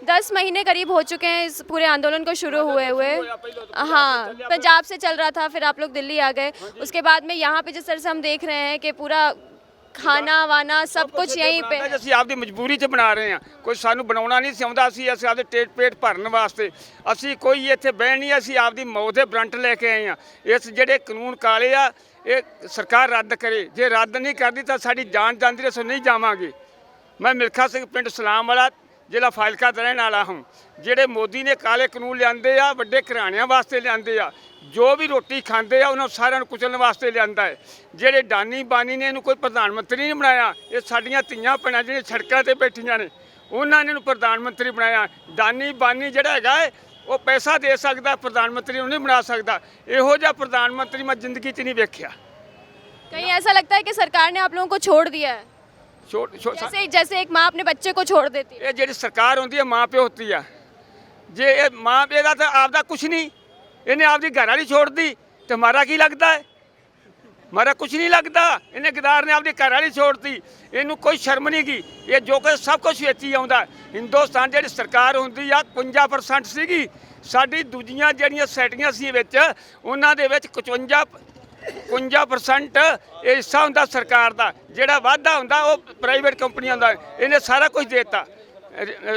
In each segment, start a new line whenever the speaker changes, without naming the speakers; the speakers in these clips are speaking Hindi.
10 महीने करीब हो चुके हैं इस पूरे आंदोलन को शुरू हुए। हाँ, पंजाब से चल रहा था, फिर आप लोग दिल्ली आ गए। उसके बाद में यहाँ पे जिस तरह से हम देख रहे हैं कि पूरा खाना वाना सब कुछ यहीं पे है।
ਅਸੀਂ ਆਪਦੀ ਮਜਬੂਰੀ 'ਚ ਬਣਾ ਰਹੇ ਹਾਂ, ਕੋਈ ਸਾਨੂੰ ਬਣਾਉਣਾ ਨਹੀਂ ਸੀ ਆਉਂਦਾ। ਅਸੀਂ ਆਪਦੇ ਪੇਟ ਭਰਨ ਵਾਸਤੇ ਅਸੀਂ ਕੋਈ ਇੱਥੇ ਬਹਿ ਨਹੀਂ, ਅਸੀਂ ਆਪਦੀ ਮੌਤ ਦੇ ਵਾਰੰਟ ਲੈ ਕੇ ਆਏ ਹਾਂ। ਇਸ ਜਿਹੜੇ ਕਾਨੂੰਨ ਕਾਲੇ ਆ ਇਹ ਸਰਕਾਰ ਰੱਦ ਕਰੇ, ਜੇ ਰੱਦ ਨਹੀਂ ਕਰਦੀ ਤਾਂ ਸਾਡੀ ਜਾਨ ਜਾਂਦੀ ਰਹੇ, ਅਸੀਂ ਨਹੀਂ ਜਾਵਾਂਗੇ। ਮੈਂ ਮਿਲਖਾ ਸਿੰਘ ਪਿੰਡ ਸਲਾਮ ਵਾਲਾ ਜ਼ਿਲ੍ਹਾ ਫਾਜ਼ਿਲਕਾ ਦਾ ਰਹਿਣ ਵਾਲਾ ਹਾਂ। ਜਿਹੜੇ ਮੋਦੀ ਨੇ ਕਾਲੇ ਕਾਨੂੰਨ ਲਿਆਂਦੇ ਆ ਵੱਡੇ ਘਰਾਣਿਆਂ ਵਾਸਤੇ ਲਿਆਂਦੇ ਆ, ਜੋ ਵੀ ਰੋਟੀ ਖਾਂਦੇ ਆ ਉਹਨਾਂ ਸਾਰਿਆਂ ਨੂੰ ਕੁਚਲਣ ਵਾਸਤੇ ਲਿਆਂਦਾ ਹੈ। ਜਿਹੜੇ ਡਾਨੀ ਬਾਨੀ ਨੇ ਇਹਨੂੰ ਕੋਈ ਪ੍ਰਧਾਨ ਮੰਤਰੀ ਨਹੀਂ ਬਣਾਇਆ। ਇਹ ਸਾਡੀਆਂ ਧੀਆਂ ਭੈਣਾਂ ਜਿਹੜੀਆਂ ਸੜਕਾਂ 'ਤੇ ਬੈਠੀਆਂ ਨੇ ਉਹਨਾਂ ਨੇ ਇਹਨੂੰ ਪ੍ਰਧਾਨ ਮੰਤਰੀ ਬਣਾਇਆ। ਡਾਨੀ ਬਾਨੀ ਜਿਹੜਾ ਹੈਗਾ ਹੈ ਉਹ ਪੈਸਾ ਦੇ ਸਕਦਾ, ਪ੍ਰਧਾਨ ਮੰਤਰੀ ਨੂੰ ਨਹੀਂ ਬਣਾ ਸਕਦਾ। ਇਹੋ ਜਿਹਾ ਪ੍ਰਧਾਨ ਮੰਤਰੀ ਮੈਂ ਜ਼ਿੰਦਗੀ 'ਚ ਨਹੀਂ ਵੇਖਿਆ।
कहीं ऐसा लगता है कि सरकार ने आप लोगों को छोड़ दिया है, जैसे एक माँ अपने बच्चे को छोड़ देती है।
ਇਹ ਜਿਹੜੀ ਸਰਕਾਰ ਹੁੰਦੀ ਹੈ ਮਾਂ ਪਿਓ ਹੁੰਦੀ ਆ। ਜੇ ਇਹ ਮਾਂ ਪਿਓ ਦਾ ਤਾਂ ਆਪਦਾ ਕੁਛ ਨਹੀਂ, ਇਹਨੇ ਆਪਦੀ ਘਰ ਵਾਲੀ ਛੋੜਦੀ ਤੇ ਮਾਰਾ ਕੀ ਲੱਗਦਾ ਹੈ? ਮਾਰਾ ਕੁਛ ਨਹੀਂ ਲੱਗਦਾ। ਇਹਨੇ ਗਦਾਰ ਨੇ ਆਪਦੀ ਘਰ ਵਾਲੀ ਛੋੜਤੀ, ਇਹਨੂੰ ਕੋਈ ਸ਼ਰਮ ਨਹੀਂ ਗੀ। ਇਹ ਜੋ ਕਿ ਸਭ ਕੁਛ ਵੇਚੀ ਆਉਂਦਾ। ਹਿੰਦੁਸਤਾਨ ਜਿਹੜੀ ਸਰਕਾਰ ਹੁੰਦੀ ਆ 51% ਸੀਗੀ, ਸਾਡੀ ਦੂਜੀਆਂ ਜਿਹੜੀਆਂ ਸੈਟੀਆਂ ਸੀ ਵਿੱਚ ਉਹਨਾਂ ਦੇ ਵਿੱਚ 51% ਇਹ ਹਿੱਸਾ ਹੁੰਦਾ ਸਰਕਾਰ ਦਾ। ਜਿਹੜਾ ਵਾਧਾ ਹੁੰਦਾ ਉਹ ਪ੍ਰਾਈਵੇਟ ਕੰਪਨੀਆਂ ਦਾ। ਇਹਨੇ ਸਾਰਾ ਕੁਝ ਦੇ ਦਿੱਤਾ,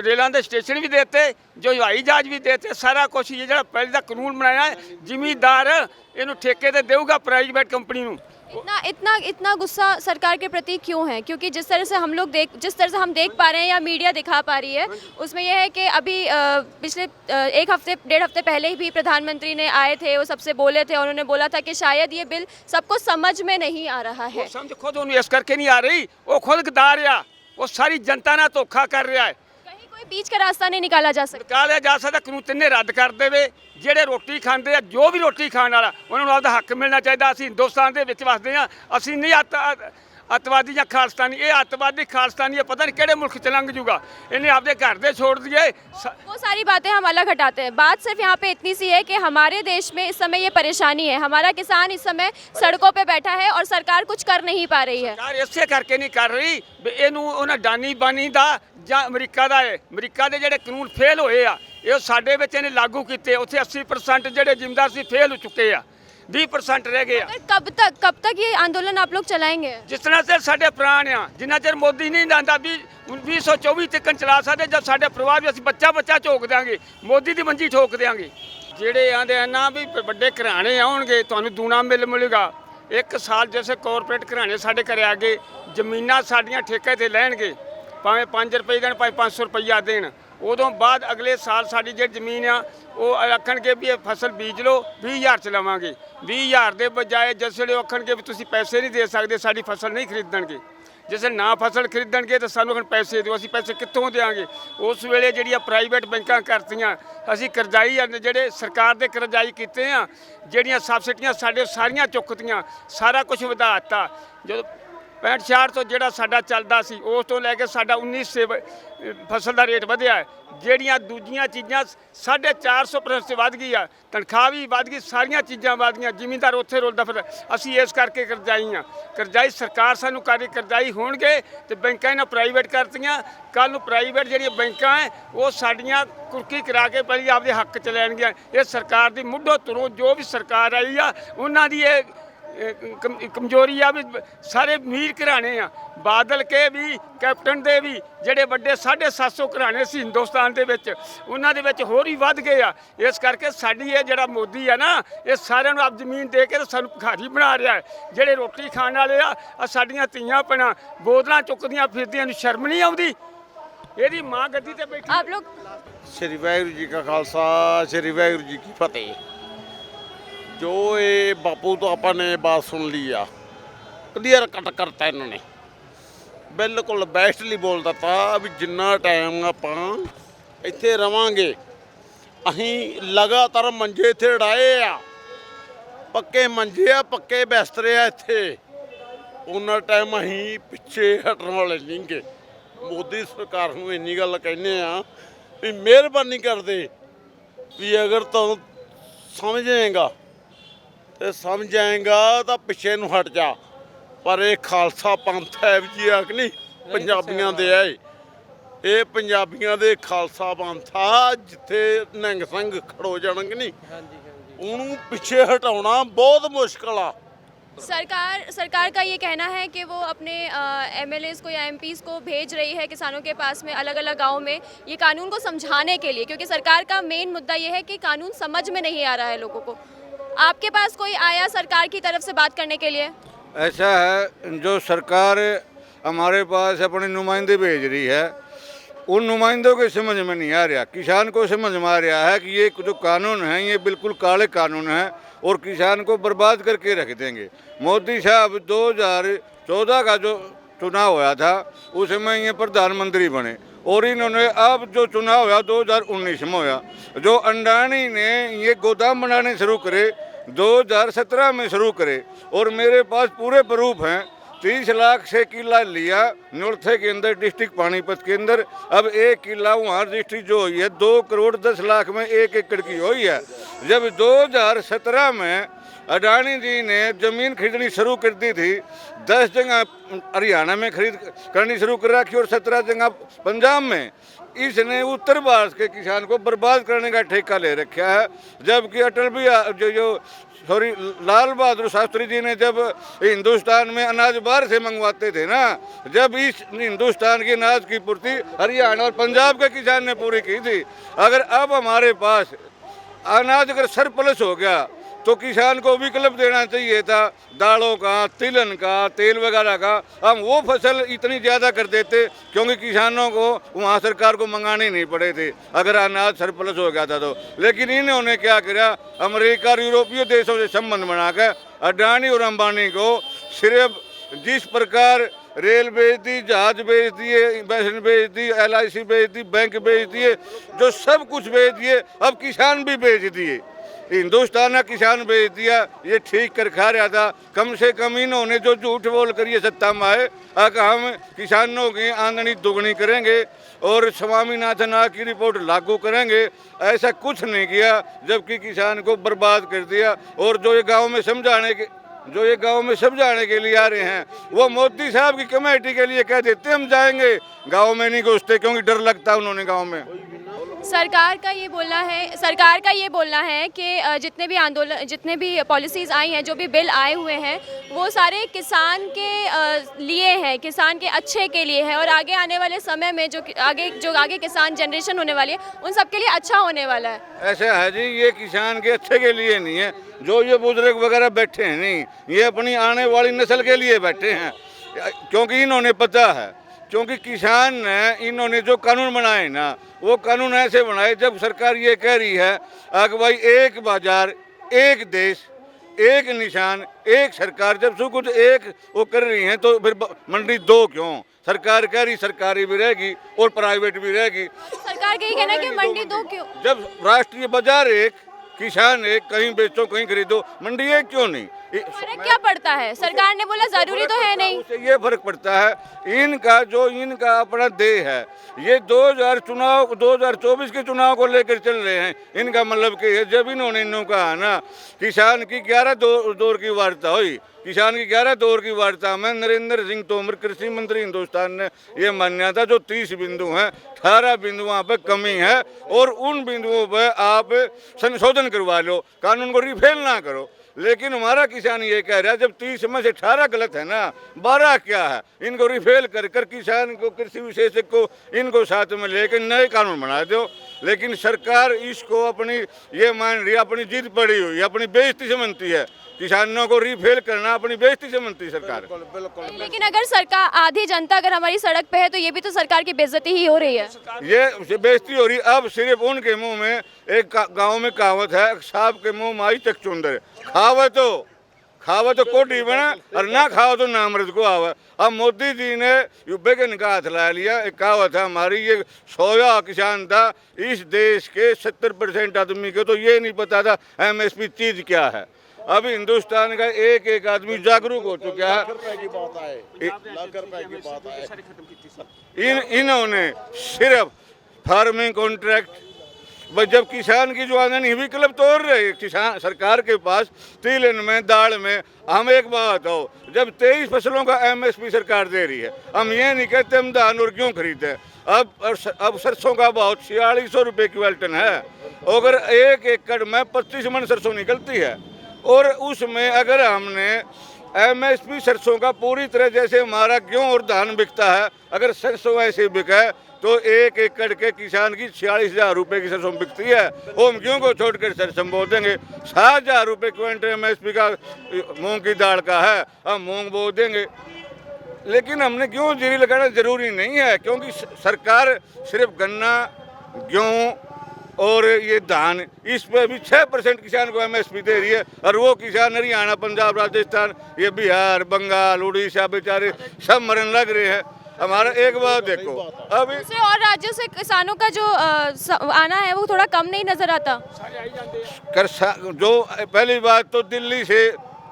ਰੇਲਾਂ ਦੇ ਸਟੇਸ਼ਨ ਵੀ ਦੇਤੇ, ਜੋ ਹਵਾਈ ਜਹਾਜ਼ ਵੀ ਦੇਤੇ, ਸਾਰਾ ਕੁਛ। ਇਹ ਜਿਹੜਾ ਪਹਿਲੇ ਦਾ ਕਾਨੂੰਨ ਬਣਾਇਆ ਹੈ ਜ਼ਿਮੀਂਦਾਰ ਇਹਨੂੰ ਠੇਕੇ ਤੇ ਦੇਊਗਾ ਪ੍ਰਾਈਵੇਟ ਕੰਪਨੀ ਨੂੰ।
इतना गुस्सा सरकार के प्रति क्यों है? क्योंकि जिस तरह से हम देख पा रहे हैं या मीडिया दिखा पा रही है, उसमें यह है कि अभी पिछले 1 हफ्ते पहले ही भी प्रधानमंत्री ने आए थे, वो सबसे बोले थे, उन्होंने बोला था कि शायद ये बिल सबको समझ में नहीं आ रहा है।
समझ खुद उन्हें इस करके नहीं आ रही, वो खुद गद्दार आ, वो सारी जनता ना धोखा कर रहा है।
कोई बीच का रास्ता नहीं निकाला जा सकता।
निकालिया जा सकता, कानून तिन्ने रद्द कर देवे। ਜਿਹੜੇ ਰੋਟੀ ਖਾਂਦੇ ਆ, ਜੋ ਵੀ ਰੋਟੀ ਖਾਣ ਵਾਲਾ ਉਹਨਾਂ ਨੂੰ ਆਪਦਾ ਹੱਕ ਮਿਲਣਾ ਚਾਹੀਦਾ। ਅਸੀਂ ਹਿੰਦੁਸਤਾਨ ਦੇ ਵਿੱਚ ਵਸਦੇ ਹਾਂ, ਅਸੀਂ ਨਹੀਂ ਅੱਤਵਾਦੀ ਜਾਂ ਖਾਲਿਸਤਾਨੀ। ਇਹ ਅੱਤਵਾਦੀ ਖਾਲਿਸਤਾਨੀ ਪਤਾ नहीं ਕਿਹੜੇ ਮੁਲਕ ਚ ਲੰਘ ਜੂਗਾ। ਇਹਨੇ ਆਪਦੇ ਘਰ ਦੇ छोड़ दिए।
वो सारी बातें हम अलग हटाते हैं। बात सिर्फ यहाँ पे इतनी सी है कि हमारे देश में इस समय ये परेशानी है। हमारा किसान इस समय सड़कों पे बैठा है और सरकार कुछ कर नहीं पा रही है।
सरकार ਇਸੇ ਕਰਕੇ ਨਹੀਂ ਕਰ ਰਹੀ ਵੀ ਇਹਨੂੰ ਉਹਨਾਂ ਡਾਨੀ ਬਾਨੀ ਦਾ ਜਾਂ ਅਮਰੀਕਾ ਦਾ ਹੈ। ਅਮਰੀਕਾ ਦੇ ਜਿਹੜੇ ਕਾਨੂੰਨ ਫੇਲ ਹੋਏ ਆ ਇਹ ਸਾਡੇ ਵਿੱਚ ਇਹਨੇ ਲਾਗੂ ਕੀਤੇ। ਉੱਥੇ 80% ਜਿਹੜੇ ਜ਼ਿਮੀਂਦਾਰ ਸੀ ਫੇਲ ਹੋ ਚੁੱਕੇ ਆ, 20% ਰਹਿ ਗਏ ਆ।
कब तक ये आंदोलन आप लोग चलाएंगे?
ਜਿਸ ਤਰ੍ਹਾਂ ਤੇ ਸਾਡੇ ਪ੍ਰਾਣ ਆ, ਜਿੰਨਾ ਚਿਰ ਮੋਦੀ ਨਹੀਂ ਆਉਂਦਾ 2024 ਤੱਕ ਚਲਾ ਸਕਦੇ। ਜਦ ਸਾਡੇ ਪਰਿਵਾਰ ਵੀ ਅਸੀਂ ਬੱਚਾ ਝੋਕ ਦਿਆਂਗੇ, ਮੋਦੀ ਦੀ ਮੰਜੀ ਠੋਕ ਦਿਆਂਗੇ। ਜਿਹੜੇ ਆਂਦੇ ਆ ਨਾ ਵੀ ਵੱਡੇ ਘਰਾਣੇ ਆਉਣਗੇ ਤੁਹਾਨੂੰ ਦੂਣਾ ਮਿਲੇਗਾ। 1 ਸਾਲ ਜਿਵੇਂ ਕਾਰਪੋਰੇਟ ਘਰਾਣੇ ਸਾਡੇ ਘਰੇ ਆ ਗਏ, ਜ਼ਮੀਨਾਂ ਸਾਡੀਆਂ ਠੇਕੇ ਤੇ ਲੈਣਗੇ, ਭਾਵੇਂ 5 ਰੁਪਏ ਦੇਣ, ਭਾਵੇਂ 500 ਰੁਪਈਆ ਦੇਣ। ਉਦੋਂ ਬਾਅਦ ਅਗਲੇ ਸਾਲ ਸਾਡੀ ਜਿਹੜੀ ਜ਼ਮੀਨ ਆ ਉਹ ਆਖਣਗੇ ਵੀ ਇਹ ਫਸਲ ਬੀਜ ਲਓ, 20,000 ਚ ਲਵਾਂਗੇ। 20,000 ਦੇ ਬਜਾਏ ਜਿਸ ਵੇਲੇ ਆਖਣਗੇ ਵੀ ਤੁਸੀਂ ਪੈਸੇ ਨਹੀਂ ਦੇ ਸਕਦੇ, ਸਾਡੀ ਫਸਲ ਨਹੀਂ ਖਰੀਦਣਗੇ। ਜਿਸ ਨਾ ਫਸਲ ਖਰੀਦਣਗੇ ਤਾਂ ਸਾਨੂੰ ਹੁਣ ਪੈਸੇ ਦਿਓ, ਅਸੀਂ ਪੈਸੇ ਕਿੱਥੋਂ ਦੇਵਾਂਗੇ? ਉਸ ਵੇਲੇ ਜਿਹੜੀਆਂ ਪ੍ਰਾਈਵੇਟ ਬੈਂਕਾਂ ਕਰਤੀਆਂ, ਅਸੀਂ ਕਰਜ਼ਾਈ ਜਿਹੜੇ ਸਰਕਾਰ ਦੇ ਕਰਜ਼ਾਈ ਕੀਤੇ ਆ, ਜਿਹੜੀਆਂ ਸਬਸਿਡੀਆਂ ਸਾਡੇ ਸਾਰੀਆਂ ਚੁੱਕਤੀਆਂ, ਸਾਰਾ ਕੁਝ ਵਧਾ ਦਿੱਤਾ। ਜਦੋਂ 65 ਤੋਂ ਜਿਹੜਾ ਸਾਡਾ ਚੱਲਦਾ ਸੀ ਉਸ ਤੋਂ ਲੈ ਕੇ ਸਾਡਾ 19 ਫਸਲ ਦਾ ਰੇਟ ਵਧਿਆ ਹੈ। ਜਿਹੜੀਆਂ ਦੂਜੀਆਂ ਚੀਜ਼ਾਂ 450% ਵੱਧ ਗਈ ਆ, ਤਨਖਾਹ ਵੀ ਵੱਧ ਗਈ, ਸਾਰੀਆਂ ਚੀਜ਼ਾਂ ਵੱਧ ਗਈਆਂ। ਜ਼ਿਮੀਂਦਾਰ ਉੱਥੇ ਰੁਲਦਾ ਫਿਰ। ਅਸੀਂ ਇਸ ਕਰਕੇ ਕਰਜ਼ਾਈ ਆ। ਕਰਜ਼ਾਈ ਸਰਕਾਰ ਸਾਨੂੰ ਕਰਜ਼ਾਈ ਹੋਣਗੇ ਤੇ ਬੈਂਕਾਂ ਇਹਨਾਂ ਪ੍ਰਾਈਵੇਟ ਕਰਤੀਆਂ। ਕੱਲ੍ਹ ਨੂੰ ਪ੍ਰਾਈਵੇਟ ਜਿਹੜੀਆਂ ਬੈਂਕਾਂ ਹੈ ਉਹ ਸਾਡੀਆਂ ਕੁਰਕੀ ਕਰਾ ਕੇ ਪਹਿਲੀ ਆਪਦੇ ਹੱਕ 'ਚ ਲੈਣਗੀਆਂ। ਇਹ ਸਰਕਾਰ ਦੀ ਮੁੱਢੋਂ ਤੁਰੋਂ ਜੋ ਵੀ ਸਰਕਾਰ ਆਈ ਆ ਉਹਨਾਂ ਦੀ ਇਹ ਕਮਜ਼ੋਰੀ ਆ ਵੀ ਸਾਰੇ ਅਮੀਰ ਘਰਾਣੇ ਆ। ਬਾਦਲ ਕੇ ਵੀ, ਕੈਪਟਨ ਦੇ ਵੀ, ਜਿਹੜੇ ਵੱਡੇ 750 ਘਰਾਣੇ ਸੀ ਹਿੰਦੁਸਤਾਨ ਦੇ ਵਿੱਚ, ਉਹਨਾਂ ਦੇ ਵਿੱਚ ਹੋਰ ਹੀ ਵੱਧ ਗਏ ਆ। ਇਸ ਕਰਕੇ ਸਾਡੀ ਇਹ ਜਿਹੜਾ ਮੋਦੀ ਆ ਨਾ, ਇਹ ਸਾਰਿਆਂ ਨੂੰ ਆਪ ਜ਼ਮੀਨ ਦੇ ਕੇ ਸਾਨੂੰ ਭਿਖਾਰੀ ਬਣਾ ਰਿਹਾ ਹੈ। ਜਿਹੜੇ ਰੋਟੀ ਖਾਣ ਵਾਲੇ ਆ ਸਾਡੀਆਂ ਧੀਆਂ ਭੈਣਾਂ ਬੋਤਲਾਂ ਚੁੱਕਦੀਆਂ ਫਿਰਦੀਆਂ, ਨੂੰ ਸ਼ਰਮ ਨਹੀਂ ਆਉਂਦੀ? ਇਹਦੀ ਮਾਂ ਗੱਦੀ ਤੇ ਬੈਠੀ।
आप लोग
श्री वाहिगुरू जी का खालसा, श्री वाहिगुरू जी की फतेह। जो ये बापू तो अपन ने बात सुन ली आ, क्लियर कट करता इन्होंने, बिल्कुल बेस्टली बोल दिता भी जिन्ना टाइम आप इत्थे रवांगे, अहीं लगातार मंजे इत्थे डाए आ, पक्के मंजे आ, पक्के बिस्तरे आ इत्थे, उन्ना टाइम अहीं पिछे हटण वाले नहीं गे। मोदी सरकार नूं इन्नी गल कहने आ भी मेहरबानी कर दे भी अगर तू समझेगा तो समझ आएगा तो पिछे नूं हट जा। पर यह खालसा पंथ है जी आ कि नहीं पंजाबियों दे है, ਇਹ ਪੰਜਾਬੀਆਂ ਦੇ ਖਾਲਸਾ ਪੰਥਾ ਜਿੱਥੇ ਨਿਹੰਗ ਸਿੰਘ ਖੜੋ ਜਾਣਗੇ ਨਹੀਂ ਉਹਨੂੰ ਪਿੱਛੇ ਹਟਾਉਣਾ ਬਹੁਤ ਮੁਸ਼ਕਲ ਆ।
सरकार का ये कहना है कि वो अपने एमएलएज को या एमपीज़ को भेज रही है किसानों के पास में अलग अलग गाँव में ये कानून को समझाने के लिए, क्योंकि सरकार का मेन मुद्दा ये है कि कानून समझ में नहीं आ रहा है लोगों को। आपके पास कोई आया सरकार की तरफ से बात करने के लिए?
ऐसा है, जो सरकार हमारे पास अपने नुमाइंदे भेज रही है उन नुमाइंदों के समझ में नहीं आ रहा। किसान को समझ में आ रहा है कि ये जो कानून है ये बिल्कुल काले कानून है और किसान को बर्बाद करके रख देंगे। मोदी साहब 2014 का जो चुनाव हुआ था उसमें ये प्रधानमंत्री बने और इन्होंने अब जो चुनाव हुआ 2019 में हुआ, जो अंडानी ने ये गोदाम बनाने शुरू करे 2017 में शुरू करे और मेरे पास पूरे प्रूफ हैं। 30 लाख से किला लिया नौरथे के अंदर डिस्ट्रिक्ट पानीपत के अंदर, अब 1 किला वहाँ डिस्ट्रिक्ट जो हुई है 2 करोड़ 10 लाख में 1 एकड़ की हुई है। जब 2017 में अडानी जी ने ज़मीन खरीदनी शुरू कर दी थी, 10 जगह हरियाणा में खरीद करनी शुरू कर रखी और 17 जगह पंजाब में। इसने उत्तर भारत के किसान को बर्बाद करने का ठेका ले रखा है। जबकि अटल भी लाल बहादुर शास्त्री जी ने जब हिंदुस्तान में अनाज बाहर से मंगवाते थे ना, जब इस हिंदुस्तान की अनाज की पूर्ति हरियाणा और पंजाब के किसान ने पूरी की थी। अगर अब हमारे पास अनाज अगर सरप्लस हो गया तो किसान को विकल्प देना चाहिए था, दालों का, तिलहन का, तेल वगैरह का। हम वो फसल इतनी ज़्यादा कर देते क्योंकि किसानों को वहाँ सरकार को मंगाने नहीं पड़े थे अगर अनाज सरप्लस हो गया था तो। लेकिन इन्होंने क्या किया, अमेरिका और यूरोपीय देशों से संबंध बनाकर अडानी और अंबानी को सिर्फ जिस प्रकार रेल बेच दी, जहाज बेच दिए, इंवेस्टमेंट बेच दी, LIC बेच दी, बैंक बेच दिए, जो सब कुछ बेच दिए, अब किसान भी बेच दिए। हिंदुस्तान का किसान बेच दिया, ये ठीक कर खा रहा था। कम से कम इन्होंने जो झूठ बोल कर ये सत्ता में आए अगर हम किसानों की आमदनी दुगनी करेंगे और स्वामीनाथन आयोग की रिपोर्ट लागू करेंगे, ऐसा कुछ नहीं किया, जबकि किसान को बर्बाद कर दिया। और जो ये गाँव में समझाने के लिए आ रहे हैं वो मोदी साहब की कमेटी के लिए कह देते हम जाएंगे, गाँव में नहीं घुसते क्योंकि डर लगता है उन्होंने गाँव में।
सरकार का ये बोलना है कि जितने भी पॉलिसीज़ आई हैं, जो भी बिल आए हुए हैं, वो सारे किसान के लिए हैं, किसान के अच्छे के लिए है और आगे आने वाले समय में जो आगे किसान जनरेशन होने वाली है उन सब के लिए अच्छा होने वाला है।
ऐसा है जी, ये किसान के अच्छे के लिए नहीं है। जो ये बुजुर्ग वगैरह बैठे हैं नहीं, ये अपनी आने वाली नस्ल के लिए बैठे हैं, क्योंकि इन्होंने पता है, क्योंकि किसान ने इन्होंने जो कानून बनाए ना वो कानून ऐसे बनाए जब सरकार ये कह रही है कि भाई एक बाजार, एक देश, एक निशान, एक सरकार, जब सब कुछ एक वो कर रही हैं तो फिर मंडी 2 क्यों? सरकार कह रही सरकारी भी रहेगी और प्राइवेट भी रहेगी।
सरकार का ये कहना है कि मंडी 2 क्यों?
जब राष्ट्रीय बाजार एक, किसान एक, कहीं बेचो कहीं खरीदो, मंडी एक क्यों नहीं?
फर्क क्या पड़ता है? सरकार ने बोला जरूरी तो है नहीं।
उससे ये फर्क पड़ता है, इनका अपना देह है, ये 2024 के चुनाव को लेकर चल रहे हैं। इनका मतलब कि जब इन्होंने कहा ना किसान की 11 दौर की वार्ता हुई, किसान की 11 दौर की वार्ता में नरेंद्र सिंह तोमर कृषि मंत्री हिंदुस्तान ने ये मान्या था जो 30 बिंदु हैं, 18 बिंदुओं पर कमी है और उन बिंदुओं पर आप संशोधन करवा लो, कानून को रिफेल ना करो। लेकिन हमारा किसान ये कह रहा है जब 30 में से 18 गलत है ना, 12 क्या है, इनको रिफेल कर किसान को, कृषि विशेषज्ञ को, इनको साथ में लेकर नए कानून बना दो। लेकिन सरकार इसको अपनी ये मान रही है, अपनी जिद पड़ी हुई, अपनी बेइज्जती समझती है, किसानों को रिफेल करना अपनी बेइज्जती समझती सरकार।
बिल्कुल। लेकिन अगर सरकार, आधी जनता अगर हमारी सड़क पे है तो ये भी तो सरकार की बेइज्जती ही हो रही है।
ये बेइज्जती हो रही। अब सिर्फ उनके मुंह में, एक गांव में कहावत है, सांप के मुंह में आई तक चुंदर, खावा तो कोटी बना और ना खाओ तो नामर्द को आवा। अब मोदी जी ने युब्बे के निकाह हाथ ला लिया। एक कहावत है हमारी, ये सोया किसान था इस देश के 70% आदमी को तो ये नहीं पता था MSP चीज क्या है। अब हिंदुस्तान का एक एक आदमी जागरूक हो चुका है। इन्होंने सिर्फ फार्मिंग कॉन्ट्रैक्ट भाई जब किसान की जो आमदनी भी क्लब तोड़ रहे किसान सरकार के पास, तिलहन में, दाल में। हम एक बात हो, जब 23 फसलों का MSP सरकार दे रही है, हम ये नहीं कहते हम धान और क्यों खरीदे। अब सरसों का भाव 4600 रुपये क्विंटल है। अगर 1 एकड़ में 25 मन सरसों निकलती है, और उसमें अगर हमने MSP सरसों का पूरी तरह जैसे हमारा गेहूं और धान बिकता है, अगर सरसों ऐसे बिके तो 1 एकड़ के किसान की 46,000 रुपये की सरसों बिकती है। वो हम गेहूं को छोड़कर सरसों बो देंगे। 7,000 रुपये क्विंटल MSP का मूंग की दाल का है, हम मूंग बो देंगे। लेकिन हमने गेहूं जीरी लगाना जरूरी नहीं है, क्योंकि सरकार सिर्फ गन्ना, गेहूं और ये धान, इस पर भी 6% किसान को MSP दे रही है। और वो किसान हरियाणा, पंजाब, राजस्थान, ये बिहार, बंगाल, उड़ीसा बेचारे सब मरने लग रहे हैं। हमारा एक बात देखो, अब
दूसरे और राज्यों से किसानों का जो आना है वो थोड़ा कम नहीं नजर आता।
जो पहली बात तो दिल्ली से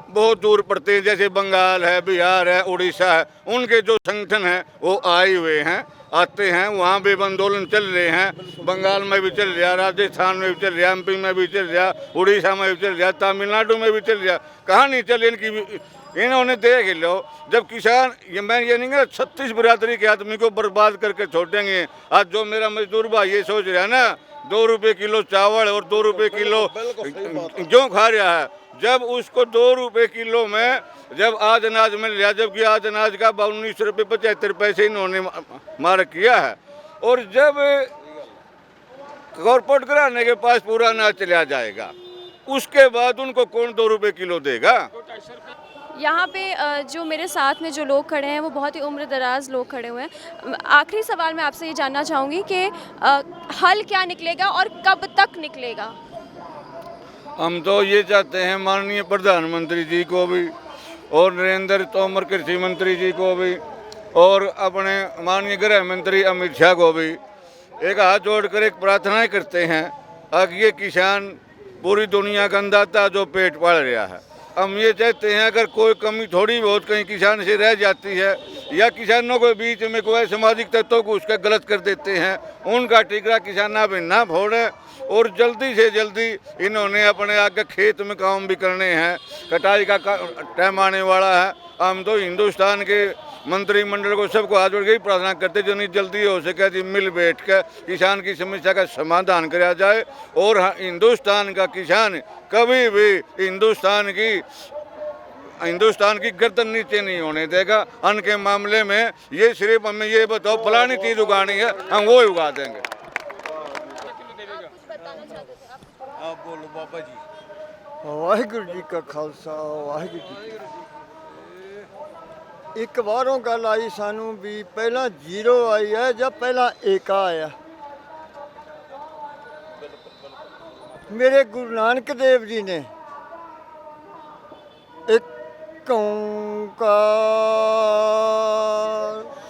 बहुत दूर पड़ते हैं, जैसे बंगाल है, बिहार है, उड़ीसा है, उनके जो संगठन हैं वो आए हुए हैं, आते हैं, वहाँ भी आंदोलन चल रहे हैं। बंगाल में भी चल रहा, राजस्थान में भी चल रहा, MP में भी चल रहा, उड़ीसा में भी चल रहा, तमिलनाडु में भी चल रहा। कहाँ नहीं चल इनकी, इन्होंने देख लो। जब किसान, मैं ये नहीं कहता 36 बिरादरी के आदमी को बर्बाद करके छोड़ेंगे। आज जो मेरा मजदूर भाई ये सोच रहा है ना, 2 रुपये किलो चावल और 2 रुपये किलो गेहूँ खा रहा है, जब उसको 2 रुपये किलो में जब आज अनाज मिल रहा, जबकि आज अनाज का 19 रुपये 75 पैसे इन्होंने मार किया है। और जब कॉर्पोरेट घराने के पास पूरा अनाज चला जाएगा, उसके बाद उनको कौन 2 रुपये किलो देगा।
यहाँ पे जो मेरे साथ में जो लोग खड़े हैं वो बहुत ही उम्र दराज लोग खड़े हुए हैं। आखिरी सवाल मैं आपसे ये जानना चाहूँगी कि हल क्या निकलेगा और कब तक निकलेगा।
हम तो ये चाहते हैं माननीय प्रधानमंत्री जी को भी और नरेंद्र तोमर कृषि मंत्री जी को भी और अपने माननीय गृह मंत्री अमित शाह को भी एक हाथ जोड़कर एक प्रार्थना करते हैं कि ये किसान पूरी दुनिया का अन्नदाता जो पेट पाल रहा है। हम ये चाहते हैं अगर कोई कमी थोड़ी बहुत कहीं किसान से रह जाती है या किसानों के बीच में कोई सामाजिक तत्वों को उसका गलत कर देते हैं, उनका टिकरा किसाना भी ना फोड़े। और जल्दी से जल्दी इन्होंने अपने आगे खेत में काम भी करने हैं, कटाई का टाइम आने वाला है। हम तो हिंदुस्तान के मंत्रिमंडल को सबको हाथ जोड़ के ही प्रार्थना करते जितनी जल्दी हो सके जी मिल बैठ कर किसान की समस्या का समाधान किया जाए। और हिंदुस्तान का किसान कभी भी हिंदुस्तान की गर्दन नीचे नहीं होने देगा। अन्न के मामले में ये सिर्फ हमें ये बताओ फलानी चीज़ उगानी है, हम वो उगा देंगे।
आप बोलो बाबा जी।
ਵਾਹਿਗੁਰੂ ਜੀ ਕਾ ਖਾਲਸਾ ਵਾਹਿਗੁਰੂ ਜੀ ਕੀ ਫਤਿਹ। ਇੱਕ ਵਾਰੋਂ ਗੱਲ ਆਈ ਸਾਨੂੰ ਵੀ ਪਹਿਲਾਂ 0 ਆਈ ਹੈ ਜਾਂ ਪਹਿਲਾਂ 1 ਆਇਆ। ਮੇਰੇ ਗੁਰੂ ਨਾਨਕ ਦੇਵ ਜੀ ਨੇ ਇੱਕ ਓਂਕਾਰ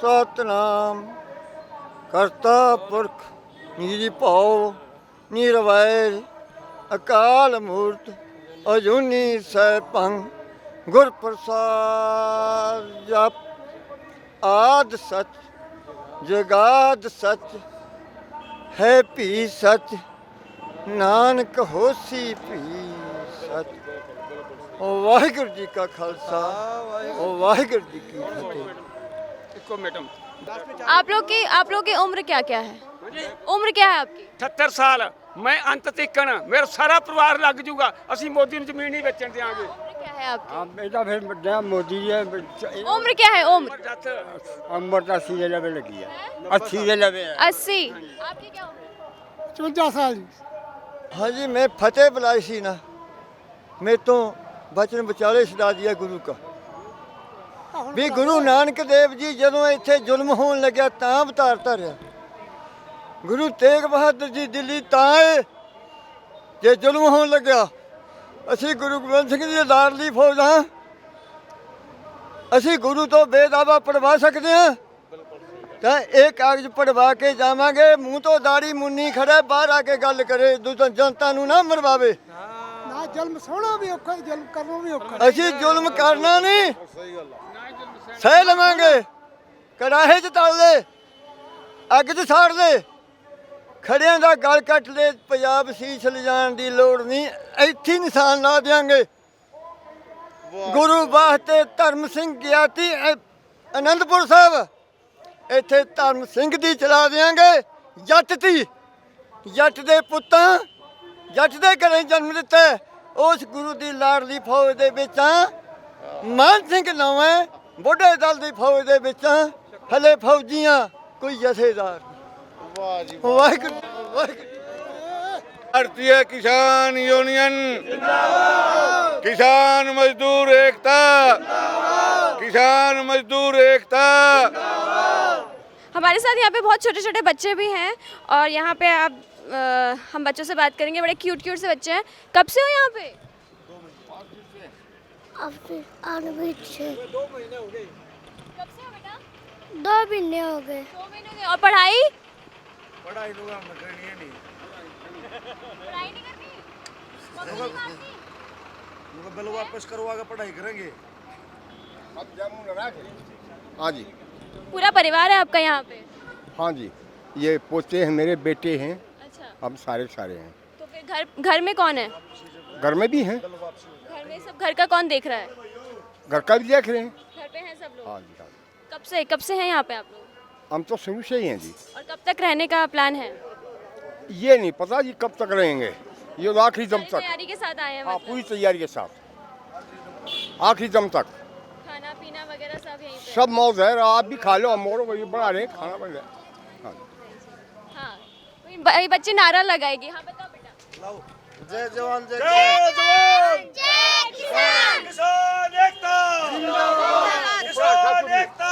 ਸਤਨਾਮ ਕਰਤਾ ਪੁਰਖ ਨਿਰੀ ਭਉ ਨਿਰਵੈਰ ਅਕਾਲ ਮੂਰਤ ਅਜੂਨੀ ਸੈਭੰ ਗੁਰ ਪ੍ਰਸਾਦ ਜਪ ਆਦ ਸਚ ਜਗਾਦ ਸਚ ਹੈ ਭੀ ਸਚ ਨਾਨਕ ਹੋਸੀ ਭੀ ਸਚ। ਵਾਹਿਗੁਰੂ ਜੀ ਕਾ ਖਾਲਸਾ ਵਾਹਿਗੁਰੂ ਜੀ ਕੀ ਫਤਿਹ।
मैडम
आप लोग की उम्र क्या क्या है? उम्र क्या है आपकी?
78 साल। मैं अंत तिकन मेरा सारा परिवार लग जूगा। ਅਸੀਂ ਮੋਦੀ ਨੂੰ ਜ਼ਮੀਨ ਨਹੀਂ ਵੇਚਣ ਦੇਾਂਗੇ।
उम्र क्या है आपकी?
ਹਾਂ ਇਹਦਾ ਫਿਰ ਵੱਡਾ ਮੋਦੀ ਹੈ
उम्र क्या है? उम्र
ਉਮਰ ਤਾਂ 80 ਦੇ ਲਵੇ ਲੱਗੀ ਆ 80 ਦੇ ਲਵੇ
80। आपकी क्या उम्र है?
54 ਸਾਲ ਜੀ। ਹਾਂਜੀ ਮੈਂ ਫਤਿਹ ਬੁਲਾਈ ਸੀ ਨਾ, ਮੇਰੇ ਤੋਂ ਬਚਨ ਵਿਚਾਲੇ ਛਡਾ ਦਿਆ ਗੁਰੂ ਕਾ ਵੀ ਗੁਰੂ ਨਾਨਕ ਦੇਵ ਜੀ ਜਦੋਂ ਇੱਥੇ ਜ਼ੁਲਮ ਹੋਣ ਲੱਗਿਆ ਤਾਂ ਅਵਤਾਰ ਧਾਰਿਆ। ਗੁਰੂ ਤੇਗ ਬਹਾਦਰ ਜੀ ਦਿੱਲੀ ਤਾਂ ਆਏ ਜੇ ਜ਼ੁਲਮ ਹੋਣ ਲੱਗਿਆ। ਅਸੀਂ ਗੁਰੂ ਗੋਬਿੰਦ ਸਿੰਘ ਜੀ ਦੇ ਲਾਡਲੀ ਫੌਜ ਹਾਂ, ਅਸੀਂ ਗੁਰੂ ਤੋਂ ਬੇਦਾਵਾ ਪੜਵਾ ਸਕਦੇ ਹਾਂ ਤਾਂ ਇਹ ਕਾਗਜ਼ ਪੜਵਾ ਕੇ ਜਾਵਾਂਗੇ। ਮੂੰਹ ਤੋਂ ਦਾੜੀ ਮੁੰਨੀ ਖੜੇ ਬਾਹਰ ਆ ਕੇ ਗੱਲ ਕਰੇ, ਜਨਤਾ ਨੂੰ ਨਾ ਮਰਵਾਵੇ।
ਨਾ ਜ਼ੁਲਮ ਸੋਹਣਾ ਵੀ ਔਖਾ, ਜ਼ੁਲਮ ਕਰਨਾ ਵੀ ਔਖਾ।
ਅਸੀਂ ਜ਼ੁਲਮ ਕਰਨਾ ਨਹੀਂ, ਸਹਿ ਲਵਾਂਗੇ। ਕੜਾਹੇ 'ਚ ਤਲ ਦੇ, ਅੱਗ 'ਚ ਸਾੜ ਦੇ, ਖੜਿਆਂ ਦਾ ਗਲ ਕੱਟ ਲੈ ਪੰਜਾਬ ਸੀਸ ਲਿਜਾਣ ਦੀ ਲੋੜ ਨਹੀਂ, ਇੱਥੇ ਹੀ ਨਿਸ਼ਾਨ ਲਾ ਦਿਆਂਗੇ। ਗੁਰੂ ਵਾਸਤੇ ਧਰਮ ਸਿੰਘ ਗਿਆ ਤੀ ਅਨੰਦਪੁਰ ਸਾਹਿਬ, ਇੱਥੇ ਧਰਮ ਸਿੰਘ ਦੀ ਚਲਾ ਦਿਆਂਗੇ। ਜੱਟ ਦੀ, ਜੱਟ ਦੇ ਪੁੱਤਾਂ, ਜੱਟ ਦੇ ਘਰੇ ਜਨਮ ਦਿੱਤਾ, ਉਸ ਗੁਰੂ ਦੀ ਲਾਡਲੀ ਫੌਜ ਦੇ ਵਿੱਚ ਆ। ਮਾਨ ਸਿੰਘ ਨੌਵੇਂ ਬੁੱਢੇ ਦਲ ਦੀ ਫੌਜ ਦੇ ਵਿੱਚ ਆ, ਹਲੇ ਫੌਜੀਆਂ ਕੋਈ ਜਥੇਦਾਰ। ਵਾਹਿਗੁਰੂ ਵਾਹਿਗੁਰੂ।
भारतीय किसान यूनियन, किसान मजदूर एकता, किसान मजदूर एकता।
हमारे साथ यहाँ पे बहुत छोटे छोटे बच्चे भी हैं और यहाँ पे आप हम बच्चों से बात करेंगे। बड़े क्यूट क्यूट से बच्चे हैं। कब से हो यहाँ पे?
अब से आने से
2 महीने हो गए। कब से हो बेटा?
2 महीने हो गए।
2 महीने हो गए। और पढ़ाई
लोग हमने करनी है नहीं,
पढ़ाई नहीं करनी? मम्मी नहीं मारती?
उनको बिल वापस करवा के पढ़ाई करेंगे।
हाँ जी,
पूरा परिवार है आपका यहाँ पे?
हाँ जी, ये पोते हैं, मेरे बेटे हैं,
अच्छा,
हम सारे सारे हैं।
तो फिर घर में कौन है?
घर में भी हैं,
घर में सब, घर का कौन देख रहा है?
घर का भी देख रहे हैं।
घर पे हैं सब लोग?
हाँ जी, हाँ जी।
कब से हैं यहाँ पे आप लोग?
हम तो शुरू से ही हैं जी।
और कब तक रहने का प्लान है?
ये नहीं पता जी कब तक रहेंगे, ये तो आखिरी दम
सारी
तक।
तैयारी के साथ आए हैं
हाँ,
मतलब?
पूरी तैयारी के साथ आखिरी दम तक
खाना पीना वगैरह सब यहीं पे?
सब मौज है। आप भी खा लो, हम और वही बना रहे हैं, खाना बन रहा है।
हाँ, ये बच्चे नारा लगाएगी। हाँ बताओ बेटा।
जय जवान जय
किसान एकता, किसान एकता।